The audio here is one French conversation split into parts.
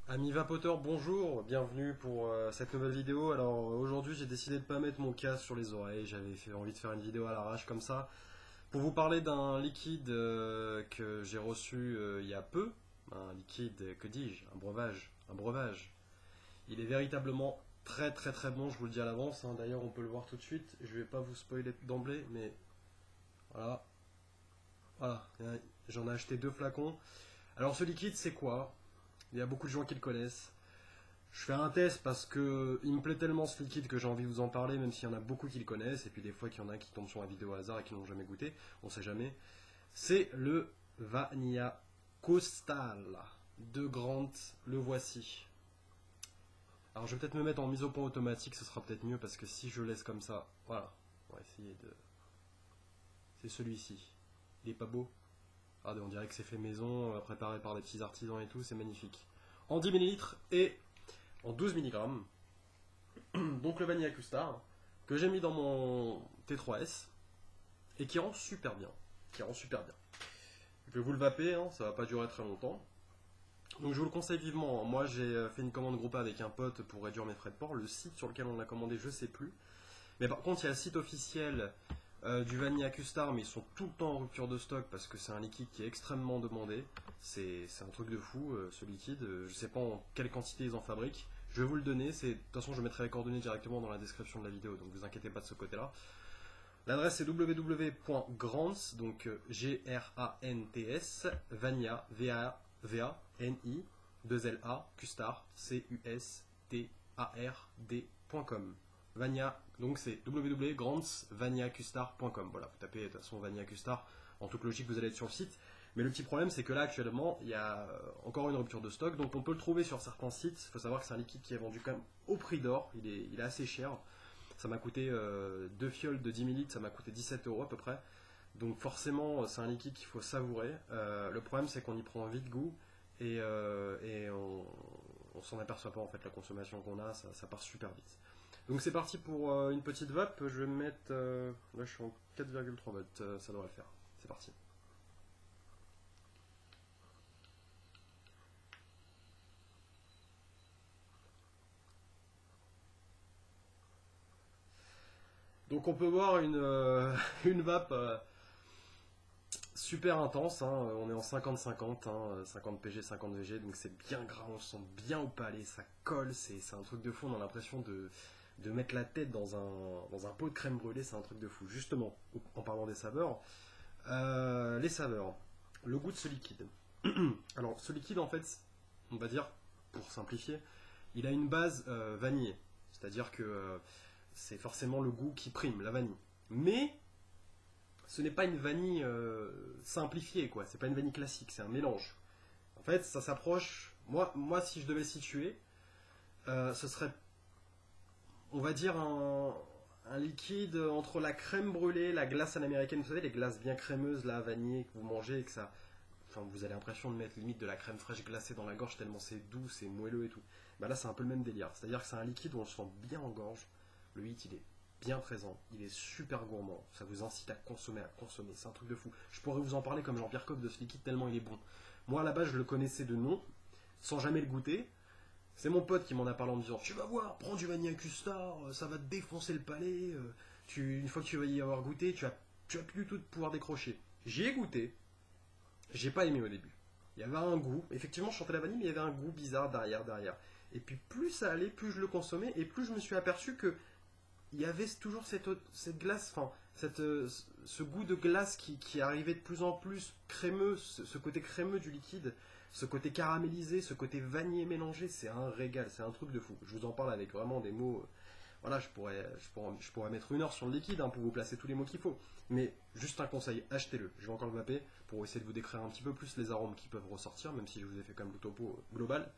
Amis vapoteurs, bonjour, bienvenue pour cette nouvelle vidéo. Alors aujourd'hui j'ai décidé de pas mettre mon casque sur les oreilles, envie de faire une vidéo à l'arrache comme ça, pour vous parler d'un liquide que j'ai reçu il y a peu, un liquide, que dis-je, un breuvage. Il est véritablement très très très bon, je vous le dis à l'avance, hein. D'ailleurs on peut le voir tout de suite, je vais pas vous spoiler d'emblée, mais voilà, voilà, j'en ai acheté 2 flacons. Alors ce liquide c'est quoi? Il y a beaucoup de gens qui le connaissent. Je fais un test parce que il me plaît tellement ce liquide que j'ai envie de vous en parler, même s'il y en a beaucoup qui le connaissent, et puis des fois qu'il y en a qui tombent sur la vidéo au hasard et qui n'ont jamais goûté, on sait jamais. C'est le Vanilla Coastal de Grant, le voici. Alors je vais peut-être me mettre en mise au point automatique, ce sera peut-être mieux parce que si je laisse comme ça, voilà, on va essayer de. C'est celui-ci. Il est pas beau? Ah, on dirait que c'est fait maison, préparé par des petits artisans et tout, c'est magnifique. En 10 millilitres et en 12 milligrammes. Donc le Vanilla Custard, que j'ai mis dans mon T3S, et qui rend super bien. Qui rend super bien. Je vais vous le vaper, hein, ça va pas durer très longtemps. Donc je vous le conseille vivement. Moi j'ai fait une commande groupée avec un pote pour réduire mes frais de port. Le site sur lequel on l'a commandé, je sais plus. Mais par contre, il y a le site officiel du Vanilla Custard, mais ils sont tout le temps en rupture de stock parce que c'est un liquide qui est extrêmement demandé. C'est un truc de fou, ce liquide. Je sais pas en quelle quantité ils en fabriquent. Je vais vous le donner. De toute façon, je mettrai les coordonnées directement dans la description de la vidéo, donc vous inquiétez pas de ce côté-là. L'adresse c'est www.grants, donc G-R-A-N-T-S, Vania, V-A-N-I, 2-L-A, Custard, C-U-S-T-A-R-D.com. Vania, donc c'est www.grantsvaniacustard.com. Voilà, vous tapez de toute façon Vania Custard, en toute logique vous allez être sur le site. Mais le petit problème c'est que là actuellement il y a encore une rupture de stock, donc on peut le trouver sur certains sites. Il faut savoir que c'est un liquide qui est vendu quand même au prix d'or, il est assez cher. Ça m'a coûté 2 fioles de 10 millilitres, ça m'a coûté 17 € à peu près. Donc forcément, c'est un liquide qu'il faut savourer. Le problème, c'est qu'on y prend vite goût et on s'en aperçoit pas en fait la consommation qu'on a, ça part super vite. Donc c'est parti pour une petite vape. Je vais me mettre. Là, je suis en 4,3 volts, ça devrait le faire. C'est parti. Donc on peut voir une vape super intense, hein. On est en 50-50, hein, 50 PG, 50 VG, donc c'est bien gras, on se sent bien au palais, ça colle, c'est un truc de fou, on a l'impression de mettre la tête dans un pot de crème brûlée, c'est un truc de fou. Justement, en parlant des saveurs, les saveurs, le goût de ce liquide. Alors ce liquide en fait, on va dire, pour simplifier, il a une base vanillée, c'est-à-dire que c'est forcément le goût qui prime, la vanille. Mais ce n'est pas une vanille simplifiée, quoi. C'est pas une vanille classique, c'est un mélange. En fait, ça s'approche. Moi, si je devais situer, ce serait, on va dire, un liquide entre la crème brûlée, la glace à l'américaine. Vous savez, les glaces bien crémeuses, là, vanillées, que vous mangez et que ça. Enfin, vous avez l'impression de mettre limite de la crème fraîche glacée dans la gorge tellement c'est doux, c'est moelleux et tout. Bah là, c'est un peu le même délire. C'est-à-dire que c'est un liquide où on le sent bien en gorge. Le 8, il est bien présent, il est super gourmand, ça vous incite à consommer, c'est un truc de fou. Je pourrais vous en parler comme Jean-Pierre Coff de ce liquide tellement il est bon. Moi à la base je le connaissais de nom, sans jamais le goûter. C'est mon pote qui m'en a parlé en me disant tu vas voir, prends du Vanilla Custard, ça va te défoncer le palais, une fois que tu vas y avoir goûté, tu as plus du tout de pouvoir décrocher. J'y ai goûté, j'ai pas aimé au début. Il y avait un goût, effectivement je sentais la vanille mais il y avait un goût bizarre derrière. Et puis plus ça allait, plus je le consommais et plus je me suis aperçu que il y avait toujours cette glace, enfin, ce goût de glace qui arrivait de plus en plus crémeux, ce côté crémeux du liquide, ce côté caramélisé, ce côté vanillé mélangé, c'est un régal, c'est un truc de fou. Je vous en parle avec vraiment des mots. Voilà, je pourrais mettre 1 heure sur le liquide hein, pour vous placer tous les mots qu'il faut. Mais juste un conseil, achetez-le. Je vais encore le vaper pour essayer de vous décrire un petit peu plus les arômes qui peuvent ressortir, même si je vous ai fait quand même le topo global.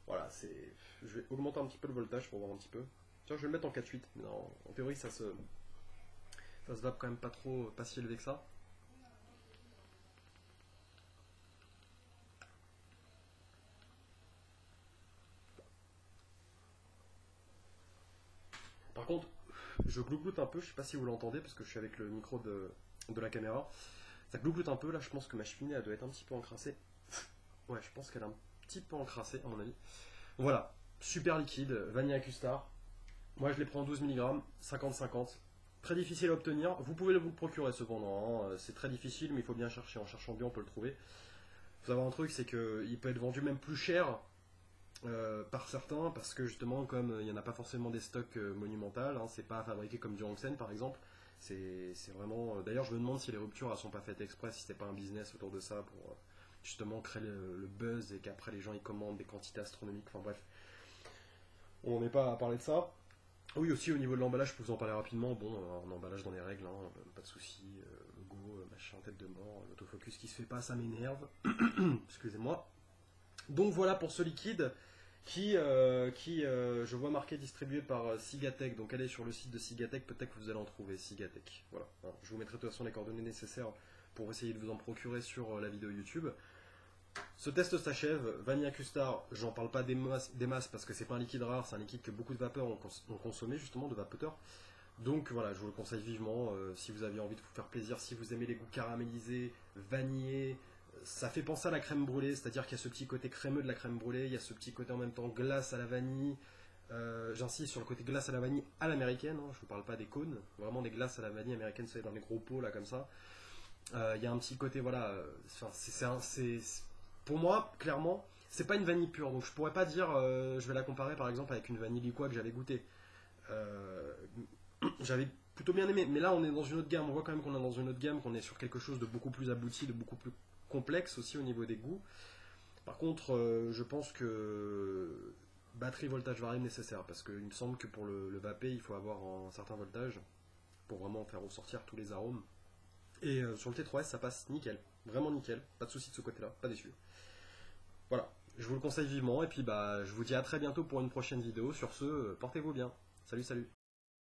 Voilà, c'est. Je vais augmenter un petit peu le voltage pour voir un petit peu. Tiens, je vais le mettre en 4.8, mais non, en théorie ça se vape quand même pas trop, pas si élevé que ça. Par contre, Je glougoute un peu, je sais pas si vous l'entendez parce que je suis avec le micro de la caméra. Ça glougoute un peu, là je pense que ma cheminée elle doit être un petit peu encrassée. Ouais, je pense qu'elle est un petit peu encrassée à mon avis. Voilà, super liquide, Vanilla Custard. Moi je les prends 12 mg, 50-50. Très difficile à obtenir, vous pouvez vous le procurer cependant, hein. C'est très difficile mais il faut bien chercher, en cherchant bien on peut le trouver. Il faut savoir un truc, c'est qu'il peut être vendu même plus cher par certains, parce que justement, comme il n'y en a pas forcément des stocks monumentaux, hein, c'est pas fabriqué comme du Hang par exemple. C'est vraiment. D'ailleurs, je me demande si les ruptures ne sont pas faites exprès, si c'était pas un business autour de ça pour justement créer le buzz et qu'après les gens ils commandent des quantités astronomiques. Enfin bref, on n'est pas à parler de ça. Oui, aussi au niveau de l'emballage, je peux vous en parler rapidement. Bon, un emballage dans les règles, hein, pas de souci. Logo, machin, tête de mort, l'autofocus qui se fait pas, ça m'énerve. Excusez-moi. Donc voilà pour ce liquide qui je vois marqué distribué par Sigatech. Donc allez sur le site de Sigatech, peut-être que vous allez en trouver, Sigatech. Voilà. Alors, je vous mettrai de toute façon les coordonnées nécessaires pour essayer de vous en procurer sur la vidéo YouTube. Ce test s'achève. Vanilla Custard, j'en parle pas des masses parce que c'est pas un liquide rare, c'est un liquide que beaucoup de vapeurs ont consommé, justement, de vapoteurs. Donc voilà, je vous le conseille vivement. Si vous avez envie de vous faire plaisir, si vous aimez les goûts caramélisés, vanillés, ça fait penser à la crème brûlée, c'est-à-dire qu'il y a ce petit côté crémeux de la crème brûlée, il y a ce petit côté en même temps glace à la vanille. J'insiste sur le côté glace à la vanille à l'américaine, hein, je ne vous parle pas des cônes, vraiment des glaces à la vanille américaines, c'est dans les gros pots là comme ça. Il y a un petit côté, voilà, pour moi, clairement, c'est pas une vanille pure, donc je pourrais pas dire, je vais la comparer par exemple avec une vanille liquois que j'avais goûté. Euh, J'avais plutôt bien aimé, mais là on est dans une autre gamme, on voit quand même qu'on est dans une autre gamme, qu'on est sur quelque chose de beaucoup plus abouti, de beaucoup plus complexe aussi au niveau des goûts. Par contre, je pense que batterie voltage variable nécessaire, parce qu'il me semble que pour le vapé, il faut avoir un certain voltage pour vraiment faire ressortir tous les arômes. Et sur le T3S, ça passe nickel, vraiment nickel, pas de souci de ce côté-là, pas déçu. Voilà, je vous le conseille vivement, et puis bah, je vous dis à très bientôt pour une prochaine vidéo. Sur ce, portez-vous bien. Salut, salut.